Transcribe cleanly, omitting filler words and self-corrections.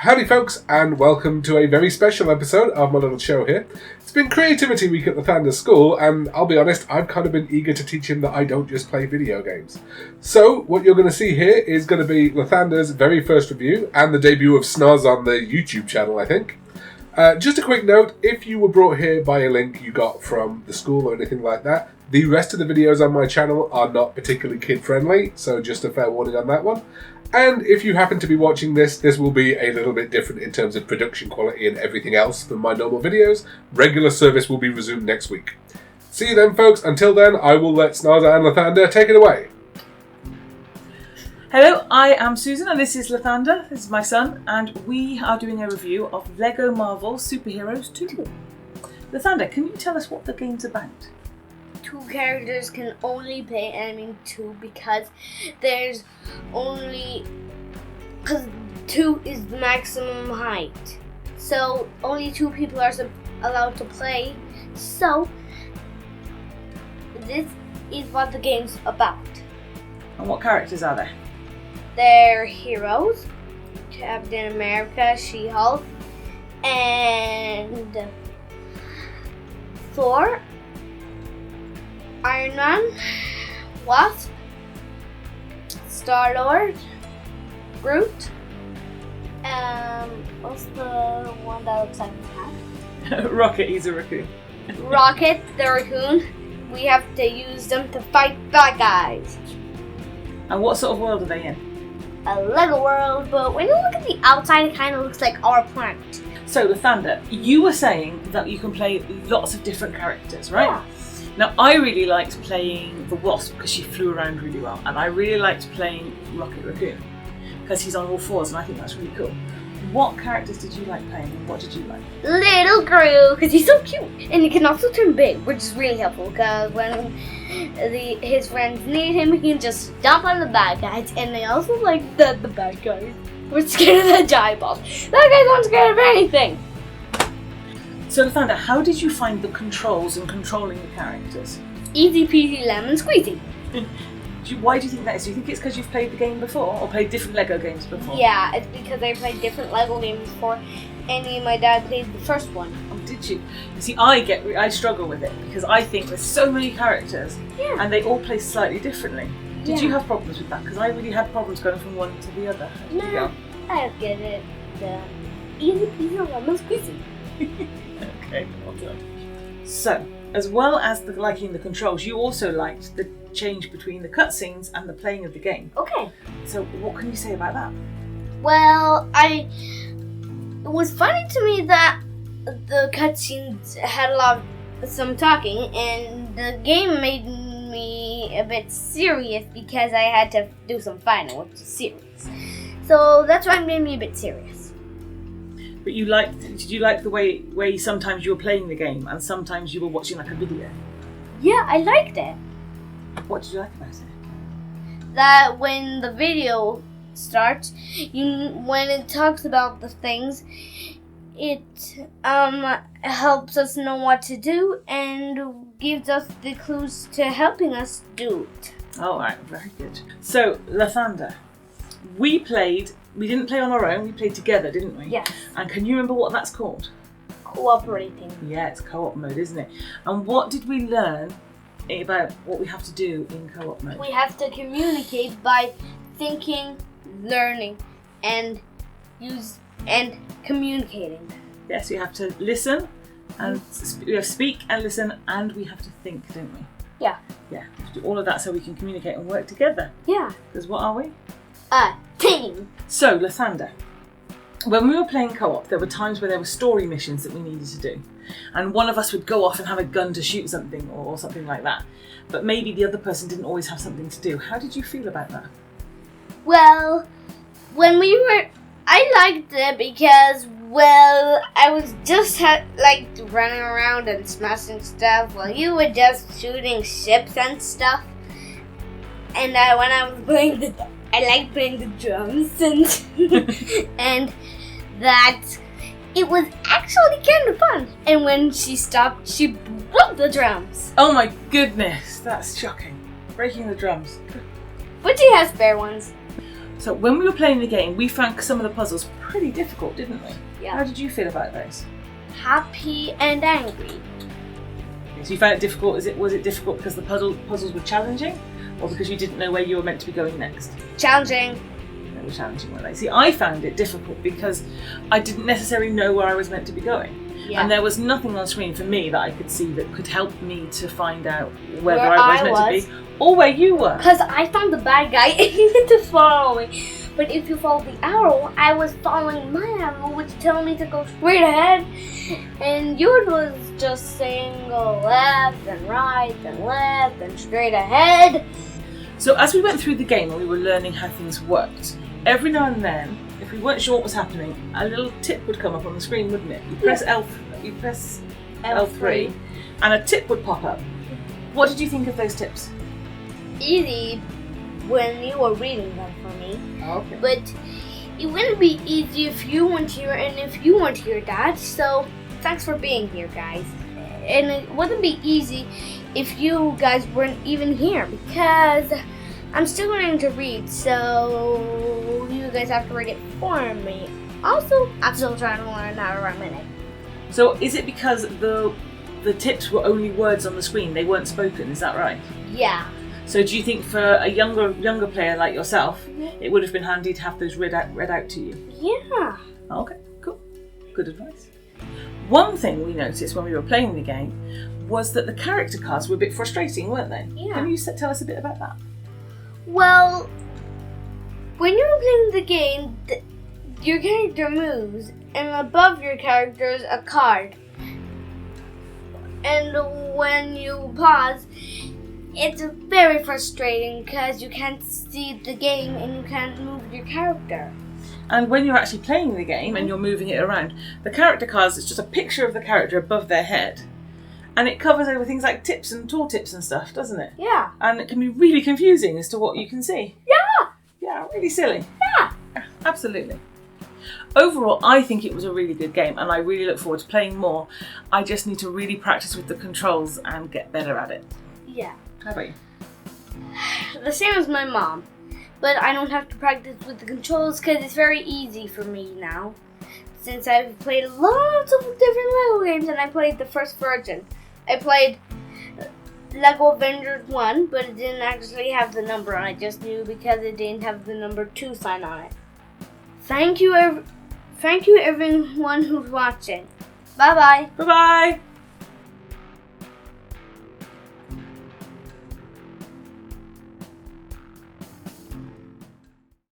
Howdy folks, and welcome to a very special episode of my little show here. It's been Creativity Week at Lathander's school, and I'll be honest, I've kind of been eager to teach him that I don't just play video games. So, what you're going to see here is going to be Lathander's very first review, and the debut of Snoz on the YouTube channel, I think. Just a quick note, if you were brought here by a link you got from the school or anything like that, the rest of the videos on my channel are not particularly kid-friendly, so just a fair warning on that one. And if you happen to be watching this will be a little bit different in terms of production quality and everything else than my normal videos. Regular service will be resumed next week. See you then, folks. Until then, I will let Snarza and Lathander take it away. Hello, I am Susan and this is Lathander, this is my son, and we are doing a review of Lego Marvel Superheroes 2. Lathander, can you tell us what the game's about? Two characters can only play, and I mean two because there's only, because 2 is the maximum height. So only 2 people are allowed to play. So this is what the game's about. And what characters are there? They're heroes: Captain America, She-Hulk, and Thor, Iron Man, Wasp, Star-Lord, Groot, what's the one that looks like a cat? Rocket, he's a raccoon. Rocket, the raccoon. We have to use them to fight bad guys. And what sort of world are they in? A Lego world, but when you look at the outside, it kind of looks like our planet. So, Lathander, you were saying that you can play lots of different characters, right? Yeah. Now, I really liked playing the Wasp because she flew around really well, and I really liked playing Rocket Raccoon because he's on all fours, and I think that's really cool. What characters did you like playing, and what did you like? Little Groot, because he's so cute, and he can also turn big, which is really helpful. Because when his friends need him, he can just dump on the bad guys, and they also like the bad guys. We're scared of the giant balls. That guy's not scared of anything. So, Lathander, how did you find the controls in controlling the characters? Easy peasy lemon squeezy. Why do you think that is? Do you think it's because you've played the game before, or played different Lego games before? Yeah, it's because I played different Lego games before, and me and my dad played the first one. Oh, did you? You see, I struggle with it because I think there's so many characters, and they all play slightly differently. Did you have problems with that? Because I really had problems going from one to the other. How did you go? I get it. The easy peasy lemon squeezy. Okay, well done. So, as well as liking the controls, you also liked the change between the cutscenes and the playing of the game. Okay. So, what can you say about that? Well, it was funny to me that the cutscenes had some talking, and the game made me a bit serious because I had to do some fighting, which is serious. So that's why it made me a bit serious. But did you like the way sometimes you were playing the game and sometimes you were watching like a video? Yeah, I liked it. What did you like about it? That when the video starts, when it talks about the things, it helps us know what to do and gives us the clues to helping us do it. All right, very good. So, Lathander, we didn't play on our own, we played together, didn't we? Yes. And can you remember what that's called? Cooperating. Yeah, it's co-op mode, isn't it? And what did we learn about what we have to do in co-op mode? We have to communicate by thinking, learning, and communicating. Yes, we have to listen and we have to speak and listen, and we have to think, don't we? Yeah. Yeah, we have to do all of that so we can communicate and work together. Yeah. Because what are we? A team. So, Lathander, when we were playing co-op, there were times where there were story missions that we needed to do. And one of us would go off and have a gun to shoot something or something like that. But maybe the other person didn't always have something to do. How did you feel about that? Well, I liked it because, I was just running around and smashing stuff while you were just shooting ships and stuff. And when I was playing I liked playing the drums and that it was actually kind of fun. And when she stopped, she broke the drums. Oh my goodness, that's shocking. Breaking the drums. But she has spare ones. So when we were playing the game, we found some of the puzzles pretty difficult, didn't we? Yeah. How did you feel about those? Happy and angry. So you found it difficult. Was it difficult because the puzzles were challenging, or because you didn't know where you were meant to be going next? Challenging. They were challenging, weren't they? See, I found it difficult because I didn't necessarily know where I was meant to be going. Yeah. And there was nothing on screen for me that I could see that could help me to find out whether Where I was I meant was. to be or where you were. Because I found the bad guy and you had to follow me. But if you follow the arrow, I was following my arrow, which told me to go straight ahead. And yours was just saying go left and right and left and straight ahead. So as we went through the game and we were learning how things worked, every now and then, if we weren't sure what was happening, a little tip would come up on the screen, wouldn't it? You press L3 and a tip would pop up. What did you think of those tips? Easy when you were reading them for me. Okay. But it wouldn't be easy if you weren't here and if you weren't here, Dad. So thanks for being here, guys. And it wouldn't be easy if you guys weren't even here because I'm still learning to read, so you guys have to read it for me. Also, I'm still trying to learn how to run my name. So is it because the tips were only words on the screen, they weren't spoken, is that right? Yeah. So do you think for a younger player like yourself, it would have been handy to have those read out to you? Yeah. Okay, cool. Good advice. One thing we noticed when we were playing the game was that the character cards were a bit frustrating, weren't they? Yeah. Can you tell us a bit about that? Well, when you're playing the game, your character moves, and above your character is a card. And when you pause, it's very frustrating because you can't see the game and you can't move your character. And when you're actually playing the game and you're moving it around, the character cards, it's just a picture of the character above their head. And it covers over things like tips and tooltips and stuff, doesn't it? Yeah. And it can be really confusing as to what you can see. Yeah. Yeah, really silly. Yeah. Absolutely. Overall, I think it was a really good game and I really look forward to playing more. I just need to really practice with the controls and get better at it. Yeah. How about you? The same as my mom. But I don't have to practice with the controls because it's very easy for me now. Since I've played lots of different Lego games and I played the first version. I played Lego Avengers 1, but it didn't actually have the number on it. I just knew because it didn't have the number 2 sign on it. Thank you everyone who's watching. Bye-bye. Bye-bye.